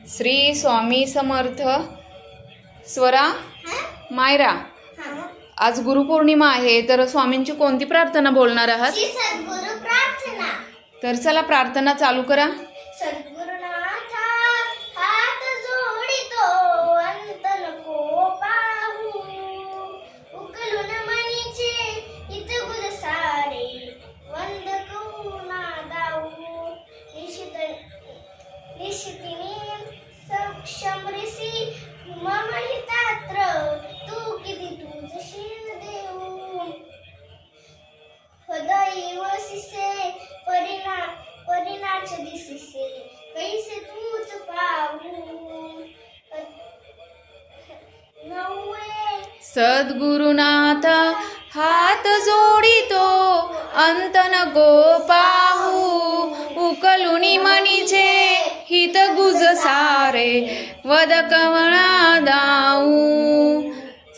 श्री स्वामी समर्थ. स्वरा, मायरा, आज गुरुपौर्णिमा आहे, तर स्वामींची कोणती प्रार्थना बोलणार आहात? सद्गुरु प्रार्थना. तर चला प्रार्थना चालू करा. सद्गुरुनाथा हात जोडितो अंत नको पाहू, उकलून मनीचे हितगुज सारे वंद करुणा दाऊ, निशितिनी सक्षम ऋषी मम हितात्र तू किती तुझशील देऊ, हृदय वसिसे परिणाच दिसिसे कैसे तूच पाहू. नववे सद्गुरुनाथ हात जोडितो अंत नको पाहू, उकलुनी मनीचे हित गुज सारे वद कवळा दाऊ.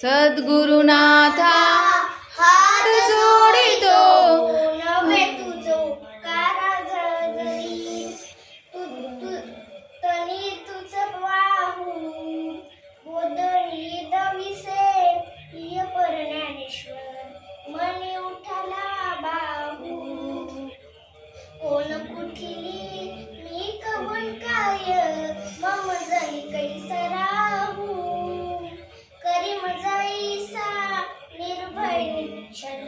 सद्गुरुनाथा हात जोडितो नवे तुझो कारा जळजळी, तनी तुझ वाहू, बोधळी दविसे प्रिय परज्ञानेश्वर मनी उठाला बाहू. कोण कुठली मी कवन काय मम जरी कैसराहू, करी मजाईसा निर्भय निश्चल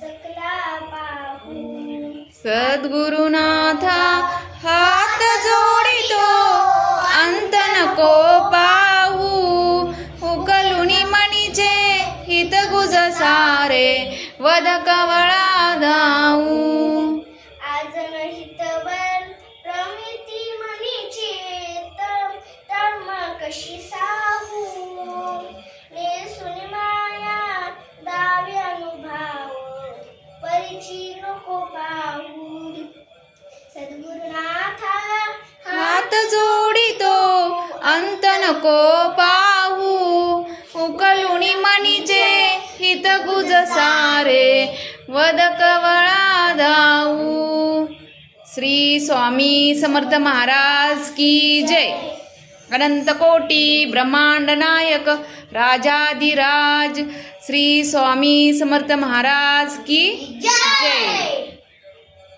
सकला पाहू. सद्गुरुनाथा हात जोडितो अंत नको पाहू, उकलुनी मनीचे हित गुज सारे वद कवळा दाऊ. आज हितवर प्रमिती मनीचे तळम कशी साहू, नेसुन माया दावे अनुभाव परिची नको पाहू. सद्गुरुनाथा हात जोडितो अंत नको पाहू, उकलुनी मनीचे हित गुज सारे वद कवळा दाऊ. श्री स्वामी समर्थ महाराज की जय. अनंत कोटी ब्रह्मांड नायक राजाधिराज श्री स्वामी समर्थ महाराज की जय.